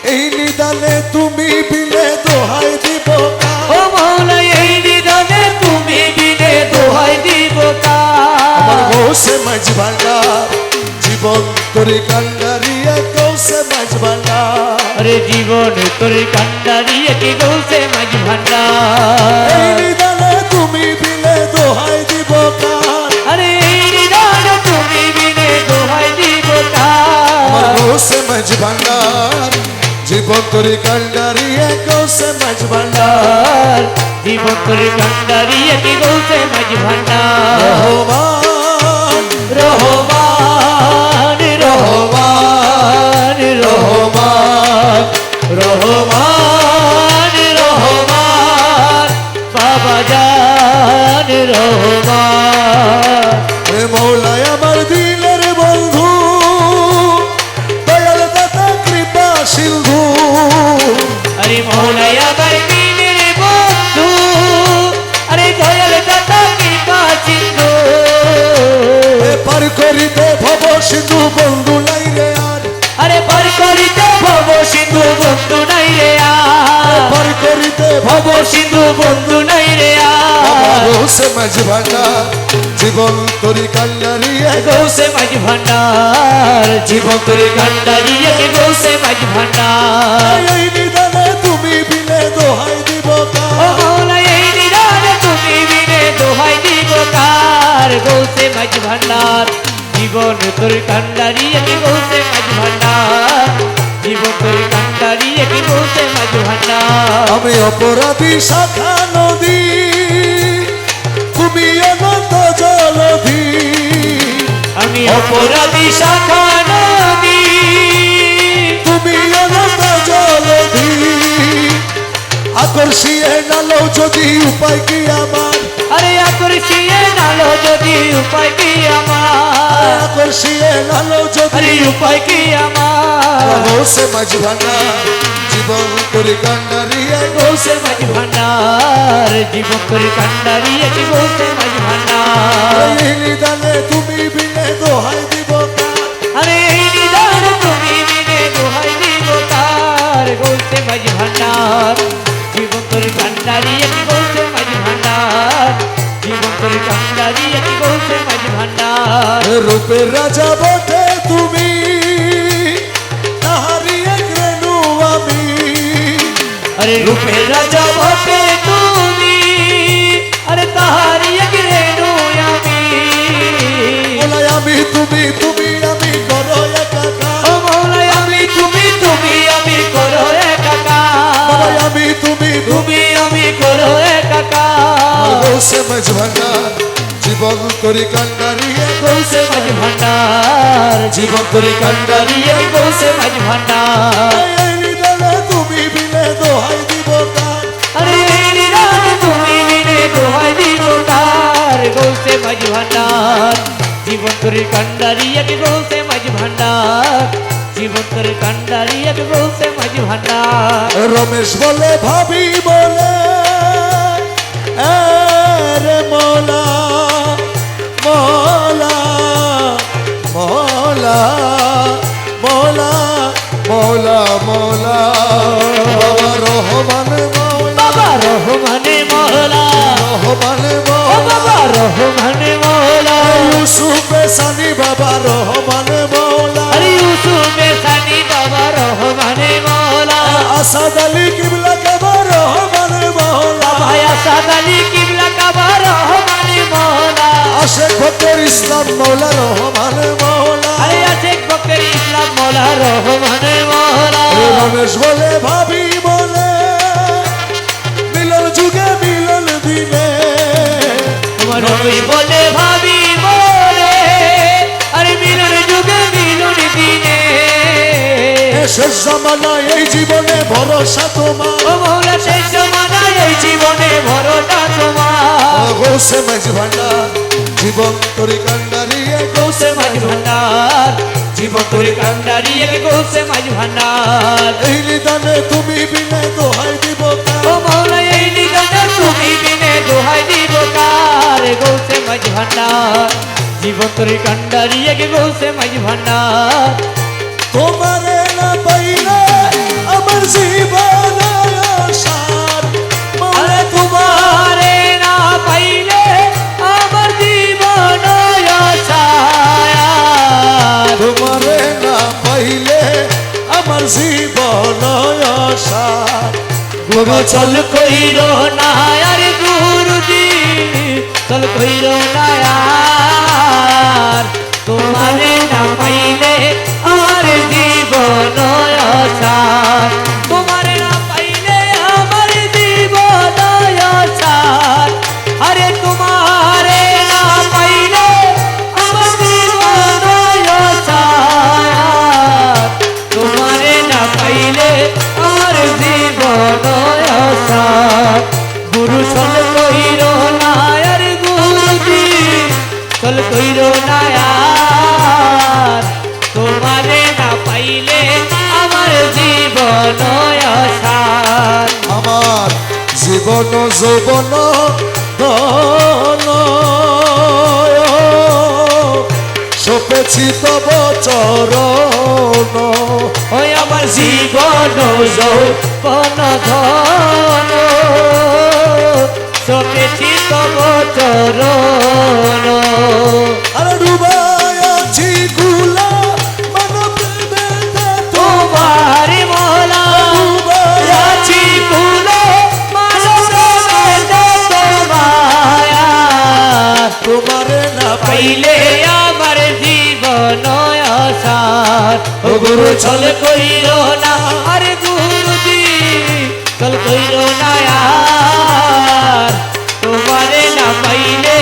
এই নিদানে তুমি বিনে দোহাই দিব ও মৌলা এই নিদানে তুমি বিনে দোহাই দিব আমার গৌসে মাঝ ভান্ডার জীবন তোরে কান্ডারিয়া গৌসে মাঝ ভান্ডার আরে জীবন তোর কান্ডারিয়ে কি গৌসে মাঝ এই ভান্ডার নিদানে তুমি বিনে দোহাই দিব আরে এই নিদানে তুমি বিনে দোহাই দিব আমার গৌসে মাঝ ভান্ডার জীবন তোরে কান্ডারিয়া গৌসে মাঝ ভান্ডার জীবন তোর কান্ডারিয়ে কি গৌসে মাঝ ভান্ডার রহমান রহমান রহমান রহমান রহমান রহমান বাবা জান রহমান রে মৌলায় আমার দিলের বন্ধু দয়াল দাতা কৃপা সিন্ধু আরে মৌলায় আমার দিনের বন্ধু আরে দয়াল দাতা কৃপা সিন্ধু পার করিতে ভব সিন্ধু বন্ধু নাই রে আর আরে পার করিতে ভব সিন্ধু বন্ধু নাই রে আর পার করিতে ভব ভব সিন্ধু বন্ধু নাই রে আর গৌসে মাঝ ভান্ডার জীবন তোরি কান্ডারিয়া গৌসে মাঝ ভান্ডার জীবন তোর কান্ডারিয়ে কি গৌসে মাঝ ভান্ডার এই নিদানে তুমি বিনে দোহাই দিব ও মৌলা এই নিদানে তুমি বিনে দোহাই দিব কার গৌসে মাঝ ভান্ডার জীবন তোর কান্ডারিয়ে কি গৌসে মাঝ ভান্ডার জীবন তোর কান্ডারিয়ে কি গৌসে মাঝ ভান্ডার আমি অপরাধী শাখা নদী তুমি অনন্ত জলধি আমি অপরাধী শাখা নদী তুমি অনন্ত জলধি আকর্ষিয়ে নালো যদি উপায় কি আমার আরে আকর্ষিয়ে নালো যদি উপায় কি আমার আকর্ষিয়ে নালো আরে যদি উপায় কি আমার গৌসে মাঝ ভান্ডার জীবন তোরি কান্ডারিয়া গৌসে মাঝ ভান্ডার জীবন তোর কান্ডারিয়ে কি গৌসে মাঝ ভান্ডার এই নিদানে তুমি বিনে দোহাই দিব আরে এই নিদান তুমি বিনে দোহাই দিব তার গৌসে মাঝ ভান্ডার জীবন তোর কান্ডারিয়ে কি গৌসে মাঝ ভান্ডার জীবন তোর কান্ডারিয়ে কি গৌসে মাঝ ভান্ডার রূপের রাজা বটে তুমি তাহারি এক রেণু আমি আরে রূপের রাজা বটে তুমি আরে তাহারি এক রেণু আমি বলাই আমি তুমি তুমি আমি করো একাকার ও মৌলাই আমি তুমি আমি করো একাকার বলাই আমি তুমি তুমি আমি করো একাকার গৌসে মাঝ ভান্ডার জীবন তোরি কান্ডারিয়া গৌসে মাঝ ভান্ডার জীবন তোর কান্ডারিয়ে গৌসে মাঝ ভান্ডার এই নিদানে তুমি বিনে দোহাই দিব কার আরে এই নিদান তুমি বিনে দোহাই দিব তার গৌসে মাঝ ভান্ডার জীবন তোর কান্ডারিয়ে গৌসে মাঝ ভান্ডার জীবন তোর কান্ডারিয়ে গৌসে মাঝ ভান্ডার রমেশ বলে ভাবি বলে রে মৌলা মৌলা মৌলা মৌলা মৌলা মৌলা বাবা রহমান মৌলা বাবা রহমানে মৌলা রহমান ও বাবা রহমানে মৌলা ইউসুফে সানি বাবা রহমান মৌলা আরে ইউসুফে সানি বাবা রহমানে মৌলা আসাদ আলী কিবলা কাবা রহমান মৌলা ভাই আসাদ আলী কিবলা কাবা রহমানে মৌলা আশেক ফকর ইসলাম মৌলা রহমান মৌলা আরে আশেক ফকর ইসলাম মৌলা রহমানে মৌলা রমেশ বলে ভাবি বলে মিলন যুগে মিলন দিনে তোমার রবি বলে ভাবি বলে আরে মিলন যুগে মিলন দিনে শেষ জামানায় এই জীবনে ভরসা তোমার ও মৌলা শেষ জমানায় এই জীবনে ভরসা তোমার গৌসে মাঝ ভান্ডার জীবন তোরি কান্ডারিয়ে গৌসে মাঝ ভান্ডার জীবন তোর কান্ডারিয়ে গৌসে মাঝ ভান্ডার এই নিদানে তুমি বিনে দোহাই দিব ও মৌলা এই নিদানে তুমি বিনে দোহাই দিব কার গৌসে মাঝ ভান্ডার জীবন তোর কান্ডারিয়ে গৌসে মাঝ ভান্ডার তোমারে না পাইলে আমার জীবন আশার গুরু চল কইর না আর গুরুজি চল কইর না আর তোমারে না পাইলে আমার জীবন অসার তোমারে না পাইলে আমার জীবন অসার আরে তোমারে না পাইলে আমার জীবন অসার তোমারে না পাইলে আমার জীবন অসার গুরু চল কইর না আর গুরুজি চল কইর না আর তোমারে না পাইলে আমার জীবন অসার আমার জীবন যৌবন ধন সপেছি তব চরণ ওই আমার জীবন যৌবন ধন সপেছি তব চরণ আর ডুবাই আছি গুলা মানব প্রেমেতে তোমার মোলা ডুবাই আছি কুলো মানব প্রেমেতে তোমায়া তোমারে না পাইলে আমার জীবন আসার ও গুরু চল কইর না আর গুরুজি চল কইর না আর তোমারে না পাইলে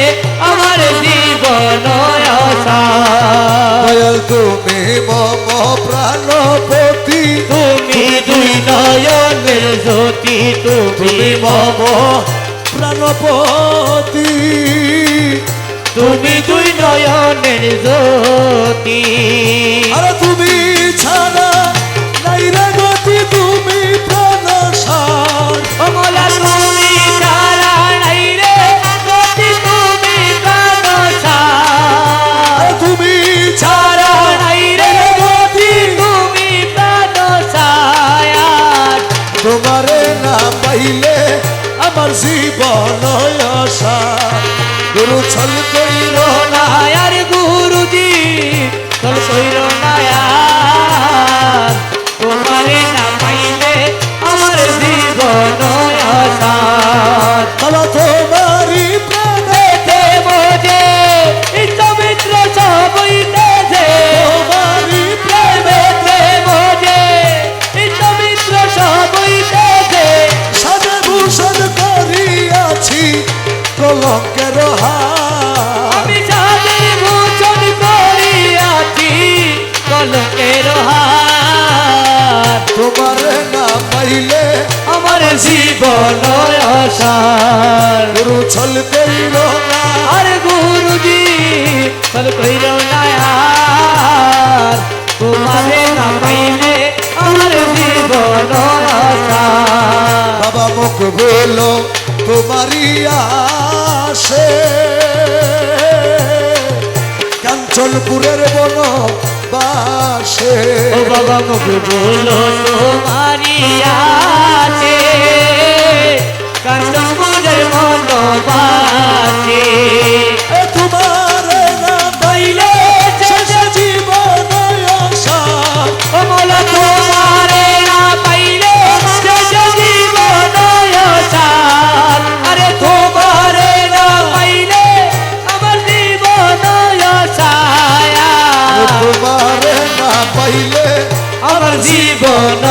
আমার জীবন আসার দয়াল তুমি মম প্রাণপতি তুমি দুই নয়নের জ্যোতি তুমি তুমি মম প্রাণপতি তুমি দুই নয়নের জ্যোতি আর তুমি ছাড়া নাই রে গতি তুমি প্রাণসার অমলা তুমি ছাড়া নাই রে গতি তুমি প্রাণসার আর তুমি ছাড়া নাই রে গতি তুমি প্রাণসার তোমারে না পাইলে আমার জীবন আশা গুরু ছল কইর না আর গুরুজি চল কইর না আর তোমারে না পাইলে আমার জীবন আসার তালা তোমারি প্রাণে তে বোঝে ইষ্টমিত্র সবইতে যে তোমারি প্রেমেতে বোঝে ইষ্টমিত্র সবইতে যে সাজে ভূষণ করিয়াছি কলঙ্কের হার আমি সাজে ভূষণ করিয়াছি কলঙ্কের হার তোমারে না পাইলে আমার জীবন আসার গুরু ছল কইর না আর গুরুজি চল কইর না আর তোমারে না পাইলে আমার জীবন আসার বাবা মুখ বলো তোমারি আসে কাঞ্চনপুরের বন বাসে ও বাবা মুখ বলো তোমারি আছে কাঞ্চনপুরের মনোবাসে এ তোমারে না পাইলে শেষ জীবন আশার কমলা তোমারে না পাইলে শেষ জীবন আসার আরে তোমারে না পাইলে আমার জীবন আসার তোমারে না পাইলে আমার জীবন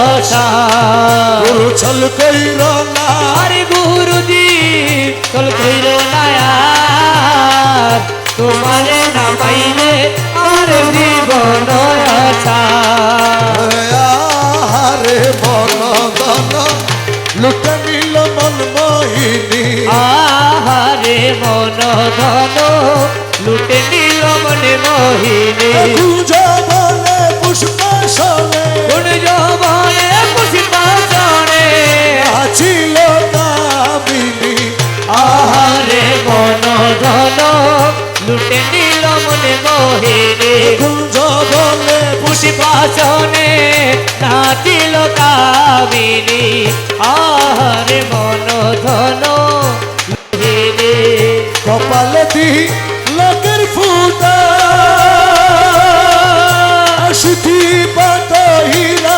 আসার গুরু ছল কইর না আরে গুরুজি চল কইর না আর তোমারে না পাইলে আমার জীবন আসার আহারে মন ধন লুটে নিল মন মোহিনী আহারে মন ধন লুটে নিল মনে মোহিনী গুজবনে পুষ্প সনে কোন যৌবনে পুষ্পাসনে আছিল কামিনী আহারে মন ধন লুটে নিল মনে মোহিনী গুজবনে পুষ্পাসনে নাচিল কামিনী আহারে মন ধন লুটে কপালে দি লোকের ফুটা সুতি পাত হীরা